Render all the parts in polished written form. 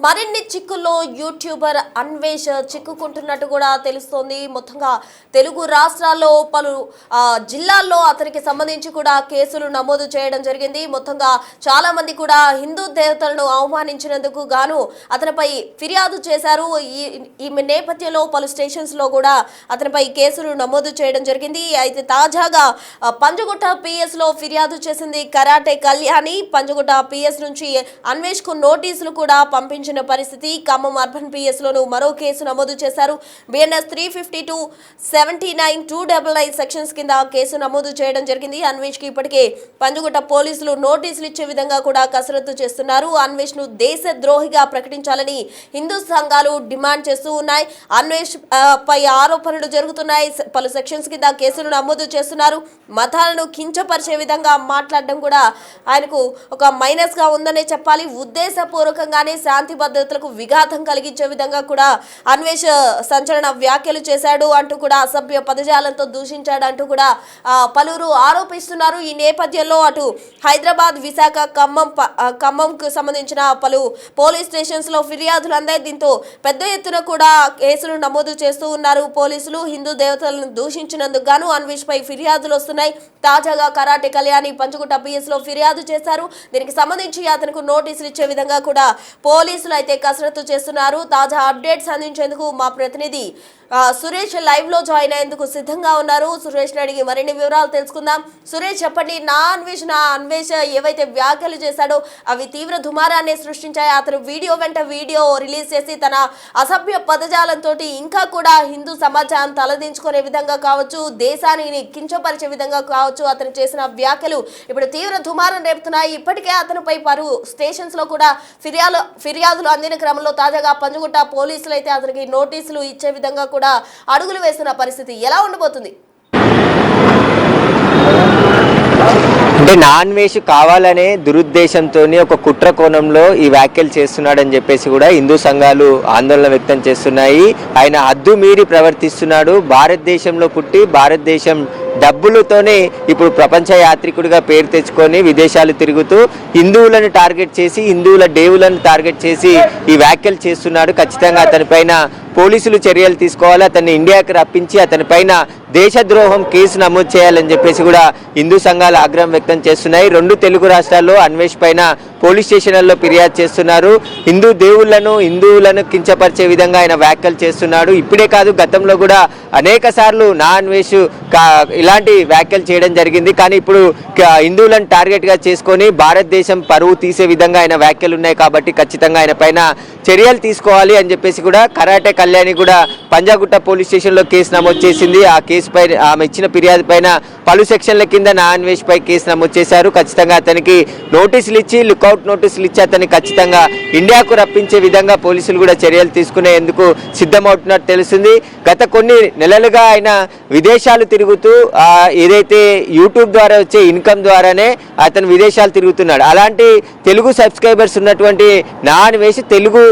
మరిన్ని చిక్కుల్లో యూట్యూబర్ అన్వేష్ చిక్కుకుంటున్నట్టు కూడా తెలుస్తోంది. మొత్తంగా తెలుగు రాష్ట్రాల్లో పలు జిల్లాల్లో అతనికి సంబంధించి కూడా కేసులు నమోదు చేయడం జరిగింది. మొత్తంగా చాలా మంది కూడా హిందూ దేవతలను అవమానించినందుకు గాను అతనిపై ఫిర్యాదు చేశారు. ఈ నేపథ్యంలో పలు స్టేషన్స్ లో కూడా అతనిపై కేసులు నమోదు చేయడం జరిగింది. అయితే తాజాగా పంజగుట్ట పిఎస్ లో ఫిర్యాదు చేసింది కరాటే కళ్యాణి. పంజగుట్ట పిఎస్ నుంచి అన్వేష్ కు నోటీసులు కూడా పంపించారు పరిస్థితి. ఖమ్మం అర్బన్ పిఎస్ లోను మరో కేసు నమోదు చేశారు. బిఎన్ఎస్ 352, 79, 299 సెక్షన్స్ కింద కేసు నమోదు చేయడం జరిగింది. అన్వేష్ కి ఇప్పటికే పంజగుట్ట పోలీసులు నోటీసులు ఇచ్చే విధంగా కూడా కసరత్తు చేస్తున్నారు. అన్వేష్ ను దేశద్రోహిగా ప్రకటించాలని హిందూ సంఘాలు డిమాండ్ చేస్తూ ఉన్నాయి. అన్వేష్ పై ఆరోపణలు జరుగుతున్నాయి. పలు సెక్షన్స్ కింద కేసులు నమోదు చేస్తున్నారు. మతాలను కించపరిచే విధంగా మాట్లాడడం కూడా ఆయనకు ఒక మైనస్ గా ఉందనే చెప్పాలి. ఉద్దేశపూర్వకంగానే శాంతి భద్రతలకు విఘాతం కలిగించే విధంగా కూడా అన్వేష్ సంచలన వ్యాఖ్యలు చేశాడు అంటూ కూడా అసభ్య పదజాలంతో దూషించాడు అంటూ కూడా పలువురు ఆరోపిస్తున్నారు. ఈ నేపథ్యంలో అటు హైదరాబాద్, విశాఖ, ఖమ్మంకు సంబంధించిన పలు పోలీస్ స్టేషన్స్ లో ఫిర్యాదులు అందాయి. దీంతో పెద్ద ఎత్తున కూడా కేసులు నమోదు చేస్తూ ఉన్నారు పోలీసులు. హిందూ దేవతలను దూషించినందుకు గాను అన్వేష్ పై ఫిర్యాదులు వస్తున్నాయి. తాజాగా కరాటే కళ్యాణి పంచగుట్ట పిఎస్ లో ఫిర్యాదు చేశారు. దీనికి సంబంధించి అతనికి నోటీసులు ఇచ్చే విధంగా కూడా పోలీసులు అయితే కసరత్తు చేస్తున్నారు. తాజా అప్డేట్స్ అందించేందుకు మా ప్రతినిధి సురేష్ లైవ్ లో జాయిన్ అయ్యేందుకు సిద్ధంగా ఉన్నారు. సురేష్ అడిగి మరిన్ని వివరాలు తెలుసుకుందాం. సురేష్, చెప్పండి, అన్వేష్ ఏవైతే వ్యాఖ్యలు చేశాడో అవి తీవ్ర దుమారాన్ని సృష్టించాయి. అతను వీడియో రిలీజ్ చేసి తన అసభ్య పదజాలంతో ఇంకా కూడా హిందూ సమాజాన్ని తలదించుకునే విధంగా కావచ్చు, దేశాన్ని కించపరిచే విధంగా కావచ్చు, అతను చేసిన వ్యాఖ్యలు ఇప్పుడు తీవ్ర దుమారం రేపుతున్నాయి. ఇప్పటికే అతనిపై పలు స్టేషన్స్ లో కూడా ఫిర్యాదులు అందిన క్రమంలో తాజాగా పంజగుట్ట పోలీసులు అయితే అతనికి నోటీసులు ఇచ్చే విధంగా కూడా అడుగులు వేస్తున్న పరిస్థితి ఎలా ఉండబోతుంది? అంటే అన్వేష్ కావాలనే దురుద్దేశంతో ఒక కుట్ర కోణంలో ఈ వ్యాఖ్యలు చేస్తున్నాడని చెప్పేసి కూడా హిందూ సంఘాలు ఆందోళన వ్యక్తం చేస్తున్నాయి. ఆయన హద్దు మీరి ప్రవర్తిస్తున్నాడు. భారతదేశంలో పుట్టి భారతదేశం డబ్బులతోనే ఇప్పుడు ప్రపంచ యాత్రికుడిగా పేరు తెచ్చుకొని విదేశాలు తిరుగుతూ హిందువులను టార్గెట్ చేసి, హిందువుల దేవులను టార్గెట్ చేసి ఈ వ్యాఖ్యలు చేస్తున్నాడు. ఖచ్చితంగా అతనిపైన పోలీసులు చర్యలు తీసుకోవాలి. అతన్ని ఇండియాకి రప్పించి అతనిపైన దేశద్రోహం కేసు నమోదు చేయాలని చెప్పేసి కూడా హిందూ సంఘాలు ఆగ్రహం వ్యక్తం చేస్తున్నాయి. 2 తెలుగు రాష్ట్రాల్లో అన్వేష్ పైన పోలీస్ స్టేషన్లలో ఫిర్యాదు చేస్తున్నారు. హిందువులను కించపరిచే విధంగా ఆయన వ్యాఖ్యలు చేస్తున్నాడు. ఇప్పుడే కాదు, గతంలో కూడా అనేక సార్లు అన్వేష్ ఇలాంటి వ్యాఖ్యలు చేయడం జరిగింది. కానీ ఇప్పుడు హిందువులను టార్గెట్గా చేసుకొని భారతదేశం పరువు తీసే విధంగా ఆయన వ్యాఖ్యలు ఉన్నాయి. కాబట్టి ఖచ్చితంగా ఆయన పైన చర్యలు తీసుకోవాలి అని చెప్పేసి కూడా కరాటే కళ్యాణి కూడా పంజాగుట్ట పోలీస్ స్టేషన్లో కేసు నమోదు చేసింది. ఆ కేసు పై ఆమె ఇచ్చిన ఫిర్యాదు పైన పలు సెక్షన్ల కింద అన్వేష్ పై కేసు నమోదు చేశారు. ఖచ్చితంగా అతనికి నోటీసులు ఇచ్చి, లుకౌట్ నోటీసులు ఇచ్చి అతన్ని ఖచ్చితంగా ఇండియాకు రప్పించే విధంగా పోలీసులు కూడా చర్యలు తీసుకునేందుకు సిద్ధమవుతున్నట్టు తెలుస్తుంది. గత కొన్ని నెలలుగా ఆయన విదేశాలు తిరుగుతూ ఏదైతే యూట్యూబ్ ద్వారా వచ్చే ఇన్కమ్ ద్వారానే అతను విదేశాలు తిరుగుతున్నాడు. అలాంటి తెలుగు సబ్స్క్రైబర్స్ ఉన్నటువంటి అన్వేష్ తెలుగు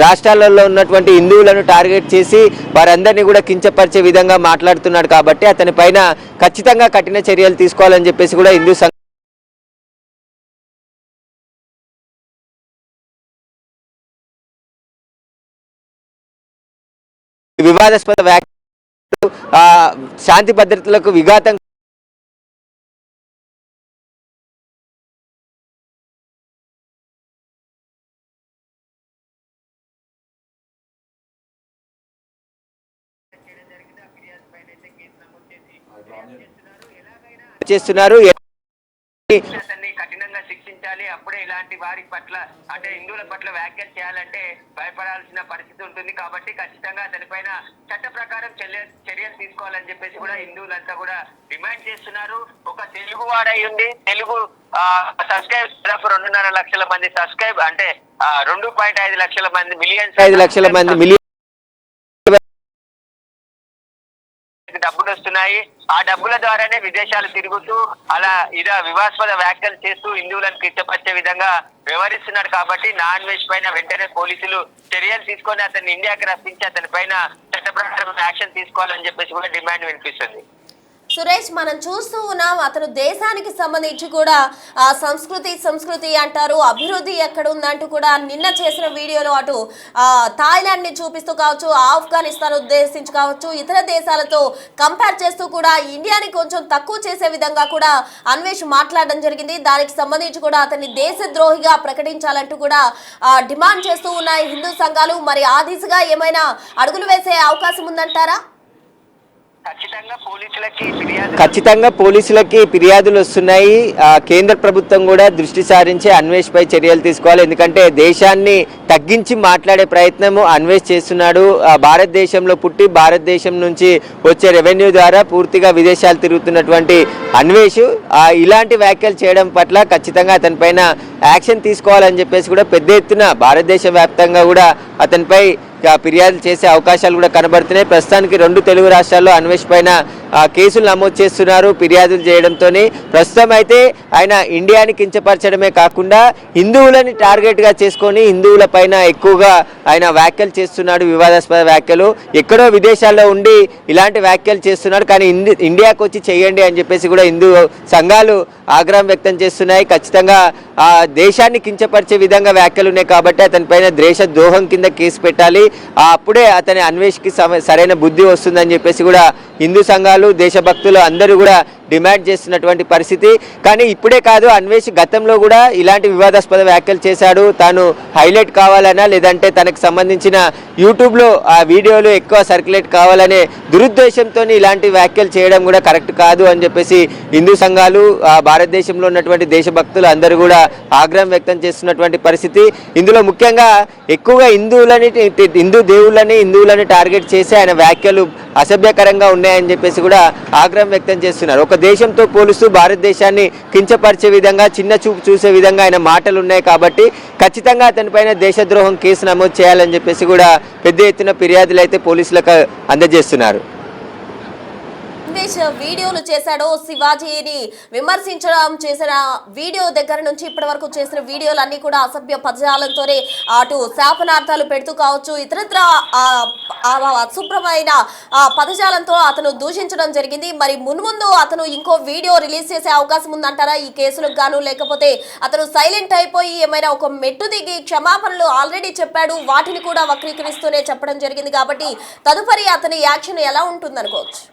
రాష్ట్రాలలో ఉన్నటువంటి హిందువులను టార్గెట్ చేసి వారందరినీ కూడా కించపరిచే విధంగా మాట్లాడుతున్నాడు. కాబట్టి అతని పైన ఖచ్చితంగా కఠిన చర్యలు తీసుకోవాలని చెప్పేసి కూడా హిందూ వివాదాస్పద వ్యాఖ్యలు శాంతి భద్రతలకు విఘాతం చేస్తున్నారు. కఠినంగా శిక్షించాలి. అప్పుడే ఇలాంటి వారి పట్ల, అంటే హిందువుల పట్ల వ్యాఖ్యలు చేయాలంటే భయపడాల్సిన పరిస్థితి ఉంటుంది. కాబట్టి ఖచ్చితంగా దానిపైన చట్ట ప్రకారం చర్యలు తీసుకోవాలని చెప్పేసి కూడా హిందువులంతా కూడా డిమాండ్ చేస్తున్నారు. ఒక తెలుగు వాడై ఉండి తెలుగు సబ్స్క్రైబ్ 2.5 లక్షల మంది సబ్స్క్రైబ్, అంటే 2.5 లక్షల మంది మిలియన్ డబ్బులు వస్తున్నాయి. ఆ డబ్బుల ద్వారానే విదేశాలు తిరుగుతూ అలా వివాదాస్పద వ్యాఖ్యలు చేస్తూ హిందువులను కించపరిచే విధంగా వ్యవహరిస్తున్నాడు. కాబట్టి అన్వేష్ పైన వెంటనే పోలీసులు చర్యలు తీసుకొని అతన్ని ఇండియాకి రప్పించి అతని పైన చట్ట ప్రకారం యాక్షన్ తీసుకోవాలని చెప్పేసి కూడా డిమాండ్ వినిపిస్తుంది. సురేష్, మనం చూస్తూ ఉన్నాం అతను దేశానికి సంబంధించి కూడా సంస్కృతి అంటారు, అభివృద్ధి ఎక్కడ ఉందంటూ కూడా నిన్న చేసిన వీడియోలో అటు థాయిలాండ్ ని చూపిస్తూ కావచ్చు, ఆఫ్ఘనిస్తాన్ ఉద్దేశించి కావచ్చు, ఇతర దేశాలతో కంపేర్ చేస్తూ కూడా ఇండియాని కొంచెం తక్కువ చేసే విధంగా కూడా అన్వేష్ మాట్లాడడం జరిగింది. దానికి సంబంధించి కూడా అతన్ని దేశద్రోహిగా ప్రకటించాలంటూ కూడా డిమాండ్ చేస్తూ ఉన్నాయి హిందూ సంఘాలు. మరి ఆ దిశగా ఏమైనా అడుగులు వేసే అవకాశం ఉందంటారా? ఖచ్చితంగా పోలీసులకి ఫిర్యాదులు వస్తున్నాయి. కేంద్ర ప్రభుత్వం కూడా దృష్టి సారించి అన్వేష్ పై చర్యలు తీసుకోవాలి. ఎందుకంటే దేశాన్ని తగ్గించి మాట్లాడే ప్రయత్నము అన్వేష్ చేస్తున్నాడు. భారతదేశంలో పుట్టి భారతదేశం నుంచి వచ్చే రెవెన్యూ ద్వారా పూర్తిగా విదేశాలు తిరుగుతున్నటువంటి అన్వేష్ ఇలాంటి వ్యాఖ్యలు చేయడం పట్ల ఖచ్చితంగా అతనిపైన యాక్షన్ తీసుకోవాలని చెప్పేసి కూడా పెద్ద ఎత్తున భారతదేశ వ్యాప్తంగా కూడా అతనిపై ఫిర్యాదులు చేసే అవకాశాలు కూడా కనబడుతున్నాయి. ప్రస్తుతానికి 2 తెలుగు రాష్ట్రాల్లో అన్వేష్ పైన కేసులు నమోదు చేస్తున్నారు ఫిర్యాదులు చేయడంతో. ప్రస్తుతం అయితే ఆయన ఇండియాని కించపరచడమే కాకుండా హిందువులని టార్గెట్గా చేసుకొని హిందువుల పైన ఎక్కువగా ఆయన వ్యాఖ్యలు చేస్తున్నాడు, వివాదాస్పద వ్యాఖ్యలు. ఎక్కడో విదేశాల్లో ఉండి ఇలాంటి వ్యాఖ్యలు చేస్తున్నాడు, కానీ ఇండియాకు వచ్చి చేయండి అని చెప్పేసి కూడా హిందూ సంఘాలు ఆగ్రహం వ్యక్తం చేస్తున్నాయి. ఖచ్చితంగా దేశాన్ని కించపరిచే విధంగా వ్యాఖ్యలు ఉన్నాయి కాబట్టి అతనిపైన దేశద్రోహం కింద కేసు పెట్టాలి. అప్పుడే అతని అన్వేష్కి సరైన బుద్ధి వస్తుందని చెప్పేసి కూడా హిందూ సంఘాలు, దేశభక్తులు అందరూ కూడా డిమాండ్ చేస్తున్నటువంటి పరిస్థితి. కానీ ఇప్పుడే కాదు, అన్వేష్ గతంలో కూడా ఇలాంటి వివాదాస్పద వ్యాఖ్యలు చేశాడు. తాను హైలైట్ కావాలన్నా లేదంటే తనకు సంబంధించిన యూట్యూబ్లో ఆ వీడియోలు ఎక్కువ సర్క్యులేట్ కావాలనే దురుద్దేశంతో ఇలాంటి వ్యాఖ్యలు చేయడం కూడా కరెక్ట్ కాదు అని చెప్పేసి హిందూ సంఘాలు, భారతదేశంలో ఉన్నటువంటి దేశభక్తులు అందరూ కూడా ఆగ్రహం వ్యక్తం చేస్తున్నటువంటి పరిస్థితి. ఇందులో ముఖ్యంగా ఎక్కువగా హిందూ దేవుళ్ళని టార్గెట్ చేసి ఆయన వ్యాఖ్యలు అసభ్యకరంగా ఉన్నాయని చెప్పేసి కూడా ఆగ్రహం వ్యక్తం చేస్తున్నారు. ఒక దేశంతో పోలుస్తూ భారతదేశాన్ని కించపరిచే విధంగా, చిన్న చూపు చూసే విధంగా ఆయన మాటలు ఉన్నాయి కాబట్టి ఖచ్చితంగా అతనిపైన దేశద్రోహం కేసు నమోదు చేయాలని చెప్పేసి కూడా పెద్ద ఎత్తున ఫిర్యాదులు అయితే పోలీసులకు అందజేస్తున్నారు. వీడియోలు చేశాడో, శివాజీని విమర్శించడం చేసిన వీడియో దగ్గర నుంచి ఇప్పటి వరకు చేసిన వీడియోలన్నీ కూడా అసభ్య పదజాలంతోనే అటు శాపనార్థాలు పెడుతూ కావచ్చు, ఇతరత్ర అశుభ్రమైన పదజాలంతో అతను దూషించడం జరిగింది. మరి మున్ముందు అతను ఇంకో వీడియో రిలీజ్ చేసే అవకాశం ఉందంటారా ఈ కేసులకు గాను? లేకపోతే అతను సైలెంట్ అయిపోయి ఏమైనా ఒక మెట్టు దిగి క్షమాపణలు ఆల్రెడీ చెప్పాడు, వాటిని కూడా వక్రీకరిస్తూనే చెప్పడం జరిగింది కాబట్టి తదుపరి అతని యాక్షన్ ఎలా ఉంటుంది అనుకోవచ్చు?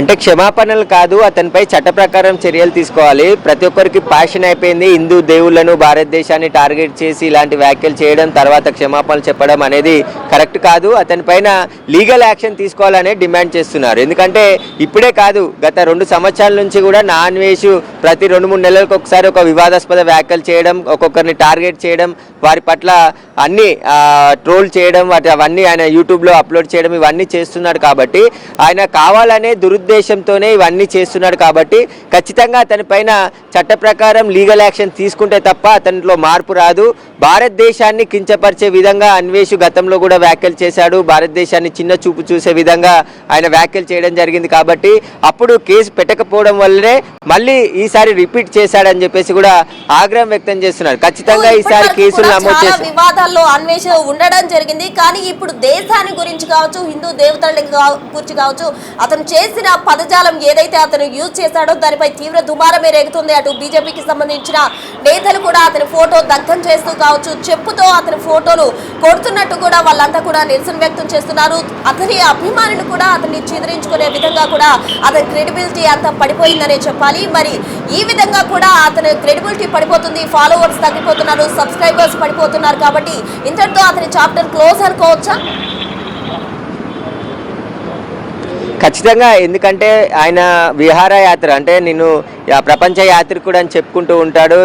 అంటే క్షమాపణలు కాదు, అతనిపై చట్ట ప్రకారం చర్యలు తీసుకోవాలి. ప్రతి ఒక్కరికి ప్యాషన్ అయిపోయింది హిందూ దేవుళ్లను, భారతదేశాన్ని టార్గెట్ చేసి ఇలాంటి వ్యాఖ్యలు చేయడం, తర్వాత క్షమాపణలు చెప్పడం అనేది కరెక్ట్ కాదు. అతనిపైన లీగల్ యాక్షన్ తీసుకోవాలని డిమాండ్ చేస్తున్నారు. ఎందుకంటే ఇప్పుడే కాదు, గత 2 సంవత్సరాల నుంచి కూడా అన్వేష్ ప్రతి 2-3 నెలలకు ఒకసారి ఒక వివాదాస్పద వ్యాఖ్యలు చేయడం, ఒక్కొక్కరిని టార్గెట్ చేయడం, వారి పట్ల అన్ని ట్రోల్ చేయడం, అవన్నీ ఆయన యూట్యూబ్లో అప్లోడ్ చేయడం, ఇవన్నీ చేస్తున్నాడు. కాబట్టి ఆయన కావాలనే ఉద్దేశంతోనే ఇవన్నీ చేస్తున్నాడు. కాబట్టి ఖచ్చితంగా అతనిపైన చట్ట ప్రకారం లీగల్ యాక్షన్ తీసుకుంటే తప్ప అతనిలో మార్పు రాదు. భారతదేశాన్ని కించపరిచే విధంగా అన్వేష్ గతంలో కూడా వ్యాఖ్యలు చేశాడు, భారతదేశాన్ని చిన్న చూపు చూసే విధంగా ఆయన వ్యాఖ్యలు చేయడం జరిగింది. కాబట్టి అప్పుడు కేసు పెట్టకపోవడం వల్లనే మళ్ళీ ఈసారి రిపీట్ చేశాడని చెప్పేసి కూడా ఆగ్రహం వ్యక్తం చేస్తున్నారు. ఖచ్చితంగా ఈసారి కేసులు నమోదు చేసి వివాదాల్లో అన్వేష్ ఉండడం జరిగింది. కానీ ఇప్పుడు దేశాన్ని గురించి కావచ్చు, హిందూ దేవతల గురించి కావచ్చు, అతను చేసిన పదజాలం ఏదైతే అతను యూజ్ చేశాడో దానిపై తీవ్ర దుమారమే రేగుతుంది. అటు బీజేపీకి సంబంధించిన నేతలు కూడా అతని ఫోటో దగ్ధం చేస్తూ కావచ్చు, చెప్పుతో అతని ఫోటోలు కొడుతున్నట్టు కూడా వాళ్ళంతా కూడా నిరసన వ్యక్తం చేస్తున్నారు. అతని అభిమానులు కూడా అతన్ని చిదిరించుకునే విధంగా కూడా అతని క్రెడిబిలిటీ అంతా పడిపోయిందనే చెప్పాలి. మరి ఈ విధంగా కూడా అతని క్రెడిబిలిటీ పడిపోతుంది, ఫాలోవర్స్ తగ్గిపోతున్నారు, సబ్స్క్రైబర్స్ పడిపోతున్నారు. కాబట్టి ఇంతటితో అతని చాప్టర్ క్లోజ్ అనుకోవచ్చా? ఖచ్చితంగా, ఎందుకంటే ఆయన విహారయాత్ర అంటే నేను ప్రపంచ యాత్రికుడు అని చెప్పుకుంటూ ఉంటాడు.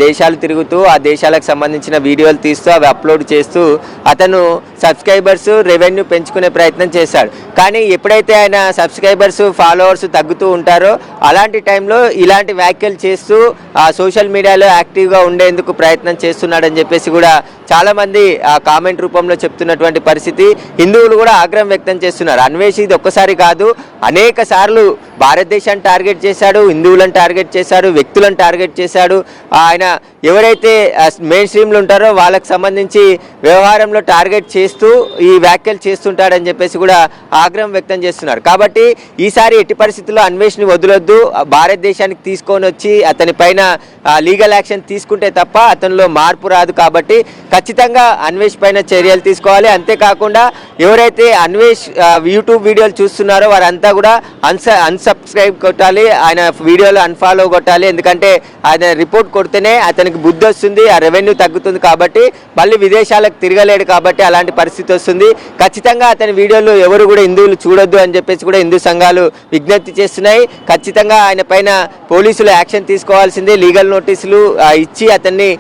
దేశాలు తిరుగుతూ ఆ దేశాలకు సంబంధించిన వీడియోలు తీస్తూ అవి అప్లోడ్ చేస్తూ అతను సబ్స్క్రైబర్స్, రెవెన్యూ పెంచుకునే ప్రయత్నం చేశాడు. కానీ ఎప్పుడైతే ఆయన సబ్స్క్రైబర్స్, ఫాలోవర్స్ తగ్గుతూ ఉంటారో అలాంటి టైంలో ఇలాంటి వ్యాఖ్యలు చేస్తూ సోషల్ మీడియాలో యాక్టివ్గా ఉండేందుకు ప్రయత్నం చేస్తున్నాడని చెప్పేసి కూడా చాలామంది కామెంట్ రూపంలో చెప్తున్నటువంటి పరిస్థితి. హిందువులు కూడా ఆగ్రహం వ్యక్తం చేస్తున్నారు. అన్వేష్ ఇది ఒక్కసారి కాదు, అనేక సార్లు భారతదేశాన్ని టార్గెట్ చేశాడు, హిందువులను టార్గెట్ చేశాడు, వ్యక్తులను టార్గెట్ చేశాడు. ఆయన ఎవరైతే మెయిన్ స్ట్రీమ్లు ఉంటారో వాళ్ళకి సంబంధించి వ్యవహారంలో టార్గెట్ చేస్తూ ఈ వ్యాఖ్యలు చేస్తుంటాడని చెప్పేసి కూడా ఆగ్రహం వ్యక్తం చేస్తున్నారు. కాబట్టి ఈసారి ఎట్టి పరిస్థితుల్లో అన్వేష్ని వదలొద్దు, భారతదేశానికి తీసుకొని వచ్చి అతని పైన లీగల్ యాక్షన్ తీసుకుంటే తప్ప అతనిలో మార్పు రాదు. కాబట్టి ఖచ్చితంగా అన్వేష్ పైన చర్యలు తీసుకోవాలి. అంతేకాకుండా ఎవరైతే అన్వేష్ యూట్యూబ్ వీడియోలు చూస్తున్నారో వారంతా కూడా అన్సబ్స్క్రైబ్ కొట్టాలి, ఆయన వీడియోలు అన్ఫాలో కొట్టాలి. ఎందుకంటే ఆయన రిపోర్ట్ కొడితేనే అతనికి బుద్ధి వస్తుంది, ఆ రెవెన్యూ తగ్గుతుంది. కాబట్టి మళ్ళీ విదేశాలకు తిరగలేడు, కాబట్టి అలాంటి పరిస్థితి వస్తుంది. ఖచ్చితంగా అతని వీడియోలు ఎవరు కూడా హిందువులు చూడొద్దు అని చెప్పేసి కూడా హిందూ సంఘాలు విజ్ఞప్తి చేస్తున్నాయి. ఖచ్చితంగా ఆయన పైన పోలీసులు యాక్షన్ తీసుకోవాల్సిందే, లీగల్ నోటీసులు ఇచ్చి అతన్ని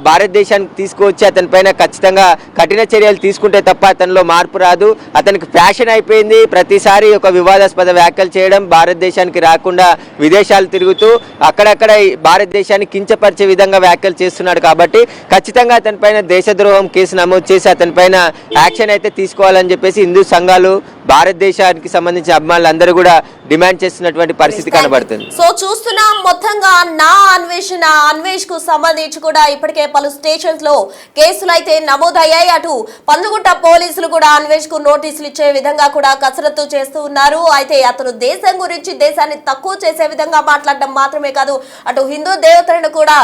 భారతదేశానికి తీసుకువచ్చి అతని పైన ఖచ్చితంగా కఠిన చర్యలు తీసుకుంటే తప్ప అతనిలో మార్పు రాదు. అతనికి ఫ్యాషన్ అయిపోయింది, ప్రతిసారి ఒక వివాదాస్పద వ్యాఖ్యలు చేయడం, భారతదేశానికి రాకుండా విదేశాలు తిరుగుతూ అక్కడక్కడ భారతదేశాన్ని కించపరిచే విధంగా వ్యాఖ్యలు చేస్తున్నాడు. కాబట్టి ఖచ్చితంగా అతని పైన దేశద్రోహం కేసు నమోదు చేసి అతని పైన యాక్షన్ అయితే తీసుకోవాలని చెప్పేసి హిందూ సంఘాలు, భారతదేశానికి సంబంధించిన అభిమానులు అందరూ కూడా డిమాండ్ చేస్తున్నటువంటి పరిస్థితి కనబడుతుంది. సో చూస్తున్నాం మొత్తంగా నా అన్వేష్ కు సంబంధించి కూడా ఇప్పటికే పలు స్టేషన్స్ లో కేసులు అయితే నమోదయ్యాయి. అటు పంజగుట్ట పోలీసులు కూడా అన్వేష్ కు నోటీసులు ఇచ్చే విధంగా కూడా కసరత్తు చేస్తూ ఉన్నారు. అయితే అతను దేశం గురించి, దేశాన్ని తక్కువ చేసే విధంగా మాట్లాడడం మాత్రమే కాదు, అటు హిందూ దేవతలను కూడా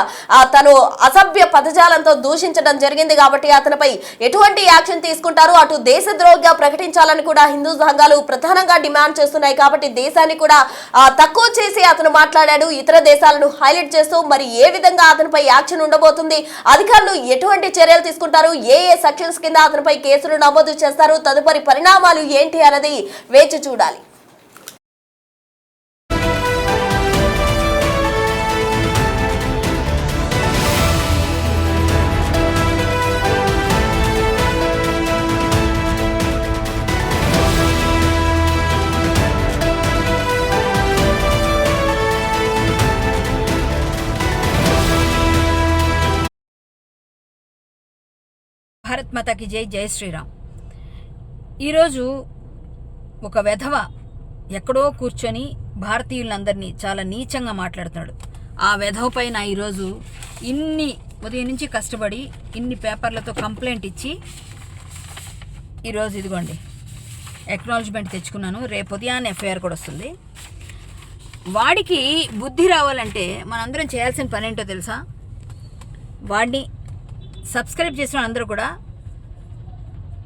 తను అసభ్య పదజాలంతో దూషించడం జరిగింది. కాబట్టి అతనిపై ఎటువంటి యాక్షన్ తీసుకుంటారు, అటు దేశద్రోహిగా ప్రకటించాలని కూడా హిందూ సంఘాలు ప్రధానంగా డిమాండ్ చేస్తున్నాయి. కాబట్టి దేశాన్ని కూడా తక్కువ చేసి అతను మాట్లాడాడు, ఇతర దేశాలను హైలైట్ చేస్తూ మరి ఏ విధంగా అతనిపై యాక్షన్ ఉండబోతుంది, అధికారులు ఎటువంటి చర్యలు తీసుకుంటారు, ఏ సెక్షన్స్ కింద అతనిపై కేసులు నమోదు చేస్తారు, తదుపరి పరిణామాలు ఏంటి అన్నది వేచి చూడాలి. భారత్ మాతాకి జై, జై శ్రీరామ్. ఈరోజు ఒక వెధవ ఎక్కడో కూర్చొని భారతీయులందరినీ చాలా నీచంగా మాట్లాడుతున్నాడు. ఆ వెధవ పైన ఈరోజు ఉదయం నుంచి కష్టపడి ఇన్ని పేపర్లతో కంప్లైంట్ ఇచ్చి ఈరోజు ఇదిగోండి ఎక్నాలజ్మెంట్ తెచ్చుకున్నాను. రేపు ఉదయాన్నే ఎఫ్ఐఆర్ కూడా వస్తుంది. వాడికి బుద్ధి రావాలంటే మనందరం చేయాల్సిన పని ఏంటో తెలుసా? వాడిని సబ్స్క్రైబ్ చేసిన అందరూ కూడా,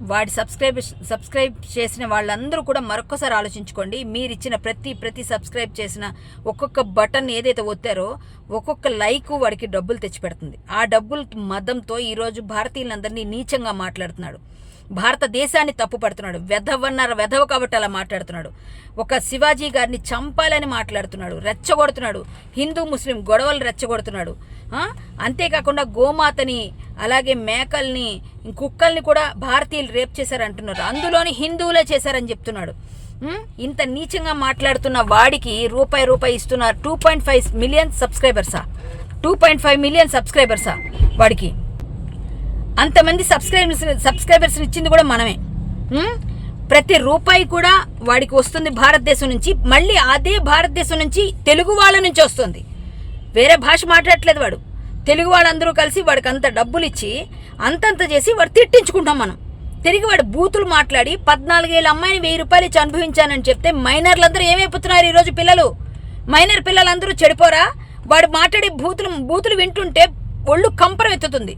వాడి సబ్స్క్రైబ్ చేసిన వాళ్ళందరూ కూడా మరొక్కసారి ఆలోచించుకోండి. మీరు ఇచ్చిన ప్రతి సబ్స్క్రైబ్ చేసిన ఒక్కొక్క బటన్ ఏదైతే ఒత్తారో ఒక్కొక్క లైక్ వాడికి డబ్బులు తెచ్చిపెడుతుంది. ఆ డబ్బుల మదంతో ఈరోజు భారతీయులందరినీ నీచంగా మాట్లాడుతున్నాడు, భారతదేశాన్ని తప్పు పడుతున్నాడు. వెధవ కాబట్టి అలా మాట్లాడుతున్నాడు. ఒక శివాజీ గారిని చంపాలని మాట్లాడుతున్నాడు, రెచ్చగొడుతున్నాడు, హిందూ ముస్లిం గొడవలు రెచ్చగొడుతున్నాడు. అంతేకాకుండా గోమాతని, అలాగే మేకల్ని, కుక్కల్ని కూడా భారతీయులు రేప్ చేశారంటున్నారు, అందులోని హిందువులే చేశారని చెప్తున్నాడు. ఇంత నీచంగా మాట్లాడుతున్న వాడికి రూపాయి ఇస్తున్నారు. 2.5 మిలియన్ సబ్స్క్రైబర్సా? 2.5 మిలియన్ సబ్స్క్రైబర్సా వాడికి? అంతమంది సబ్స్క్రైబర్స్ ఇచ్చింది కూడా మనమే. ప్రతి రూపాయి కూడా వాడికి వస్తుంది భారతదేశం నుంచి. మళ్ళీ అదే భారతదేశం నుంచి తెలుగు వాళ్ళ నుంచి వస్తుంది. వేరే భాష మాట్లాడట్లేదు వాడు. తెలుగు వాళ్ళందరూ కలిసి వాడికి అంత డబ్బులు ఇచ్చి అంతంత చేసి వాడు తిట్టించుకుంటాం మనం. తిరిగి వాడు బూతులు మాట్లాడి 14 ఏళ్ళ అమ్మాయిని 1000 రూపాయలు ఇచ్చి అనుభవించానని చెప్తే మైనర్లందరూ ఏమైపోతున్నారు ఈరోజు? మైనర్ పిల్లలందరూ చెడిపోరా? వాడు మాట్లాడే బూతులు వింటుంటే ఒళ్ళు కంపరం ఎత్తుతుంది.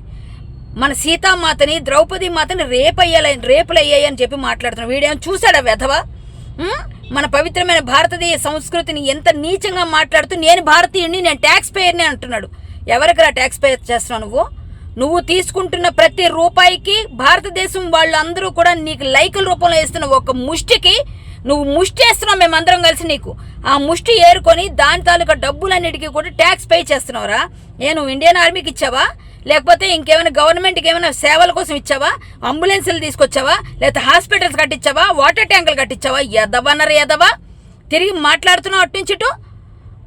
మన సీతామాతని, ద్రౌపది మాతని రేపులు అయ్యాయని చెప్పి మాట్లాడుతున్నాడు. వీడేమో చూశాడా వెధవ? మన పవిత్రమైన భారతదేశ సంస్కృతిని ఎంత నీచంగా మాట్లాడుతూ నేను భారతీయుడిని, నేను ట్యాక్స్ పేయర్ని అంటున్నాడు. ఎవరికరా ట్యాక్స్ పే చేస్తున్నావు? నువ్వు తీసుకుంటున్న ప్రతి రూపాయికి భారతదేశం వాళ్ళందరూ కూడా నీకు లైకుల రూపంలో వేస్తున్న ఒక ముష్టికి నువ్వు ముష్టి వేస్తున్నావు. మేమందరం కలిసి నీకు ఆ ముష్టి ఏరుకొని దాని తాలూకా డబ్బులన్నిటికీ కూడా ట్యాక్స్ పే చేస్తున్నావురా. నువ్వు ఇండియన్ ఆర్మీకి ఇచ్చావా? లేకపోతే ఇంకేమైనా గవర్నమెంట్కి ఏమైనా సేవల కోసం ఇచ్చావా? అంబులెన్సులు తీసుకొచ్చావా? లేకపోతే హాస్పిటల్స్ కట్టించావా? వాటర్ ట్యాంకులు కట్టించావా? ఎదవా తిరిగి మాట్లాడుతున్నావు అట్నుంచిటు.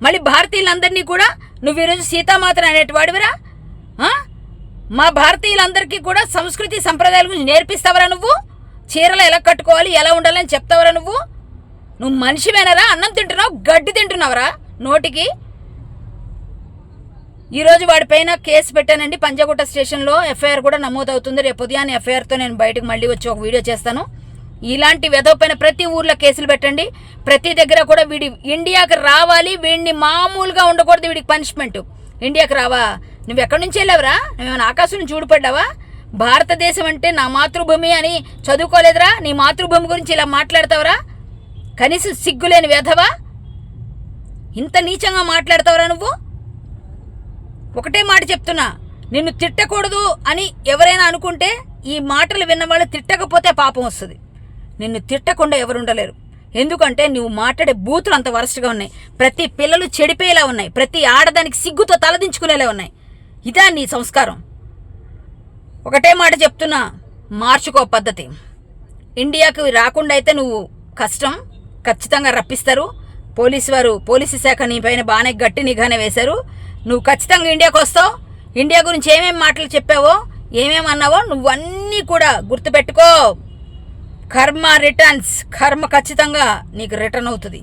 మళ్ళీ భారతీయులందరినీ కూడా నువ్వు ఈరోజు సీతామాతను అనేటి వాడివిరా. మా భారతీయులందరికీ కూడా సంస్కృతి సంప్రదాయాల గురించి నేర్పిస్తావరా నువ్వు? చీరలు ఎలా కట్టుకోవాలి, ఎలా ఉండాలని చెప్తావరా నువ్వు? నువ్వు మనిషివేనరా? అన్నం తింటున్నావు, గడ్డి తింటున్నావురా నోటికి. ఈరోజు వాడిపైన కేసు పెట్టానండి పంజాగుట్ట స్టేషన్లో. ఎఫ్ఐఆర్ కూడా నమోదవుతుంది. రేపు ఉదయాన్నే ఎఫ్ఐఆర్తో నేను బయటకు మళ్ళీ వచ్చి ఒక వీడియో చేస్తాను. ఇలాంటి వెధవ పైన ప్రతి ఊర్లో కేసులు పెట్టండి. ప్రతి దగ్గర కూడా వీడి ఇండియాకి రావాలి, వీడిని మామూలుగా ఉండకూడదు, వీడికి పనిష్మెంట్. ఇండియాకి రావా? నువ్వు ఎక్కడి నుంచి వెళ్ళావురా? నువ్వేమైనా ఆకాశం నుంచి చూడపడ్డావా? భారతదేశం అంటే నా మాతృభూమి అని చదువుకోలేదురా? నీ మాతృభూమి గురించి ఇలా మాట్లాడతావురా? కనీసం సిగ్గులేని వెధవా? ఇంత నీచంగా మాట్లాడతావురా నువ్వు? ఒకటే మాట చెప్తున్నా, నిన్ను తిట్టకూడదు అని ఎవరైనా అనుకుంటే ఈ మాటలు విన్న వాళ్ళు తిట్టకపోతే పాపం వస్తుంది. నిన్ను తిట్టకుండా ఎవరుండలేరు. ఎందుకంటే నువ్వు మాట్లాడే బూతులు అంత వరస్ట్గా ఉన్నాయి. ప్రతి పిల్లలు చెడిపోయేలా ఉన్నాయి. ప్రతి ఆడదానికి సిగ్గుతో తలదించుకునేలా ఉన్నాయి. ఇదా నీ సంస్కారం? ఒకటే మాట చెప్తున్నా, మార్చుకో పద్ధతి. ఇండియాకు రాకుండా అయితే నువ్వు కష్టం, ఖచ్చితంగా రప్పిస్తారు. పోలీసు శాఖ నీ పైన బాగానే గట్టి నిఘానే వేశారు. నువ్వు ఖచ్చితంగా ఇండియాకు వస్తావు. ఇండియా గురించి ఏమేమి మాటలు చెప్పావో, ఏమేమి అన్నావో నువ్వన్నీ కూడా గుర్తుపెట్టుకో. కర్మ రిటర్న్స్, కర్మ ఖచ్చితంగా నీకు రిటర్న్ అవుతుంది.